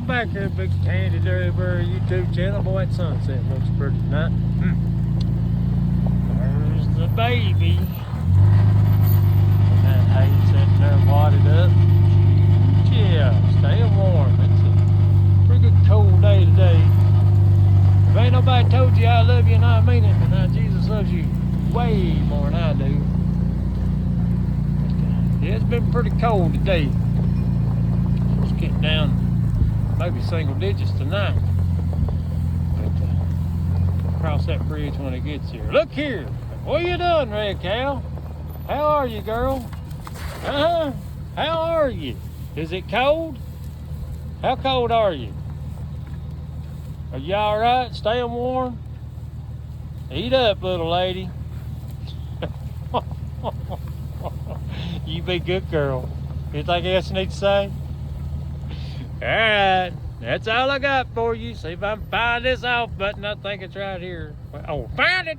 Welcome back here, Big Candy Dairy Bird YouTube channel. Boy, that sunset looks pretty tonight. There's the baby. And that hay sitting there wadded up. Yeah, staying warm. It's a pretty good cold day today. If ain't nobody told you I love you and I mean it, then now Jesus loves you way more than I do. But, yeah, it's been pretty cold today. Let's get down maybe single digits tonight. But cross that bridge when it gets here. Look here. What are you doing, Red Cow? How are you, girl? How are you? Is it cold? How cold are you? Are you all right? Staying warm? Eat up, little lady. You be good girl. Anything else you need to say? All right, that's all I got for you. See if I can find this off button. I think it's right here. Oh, find it.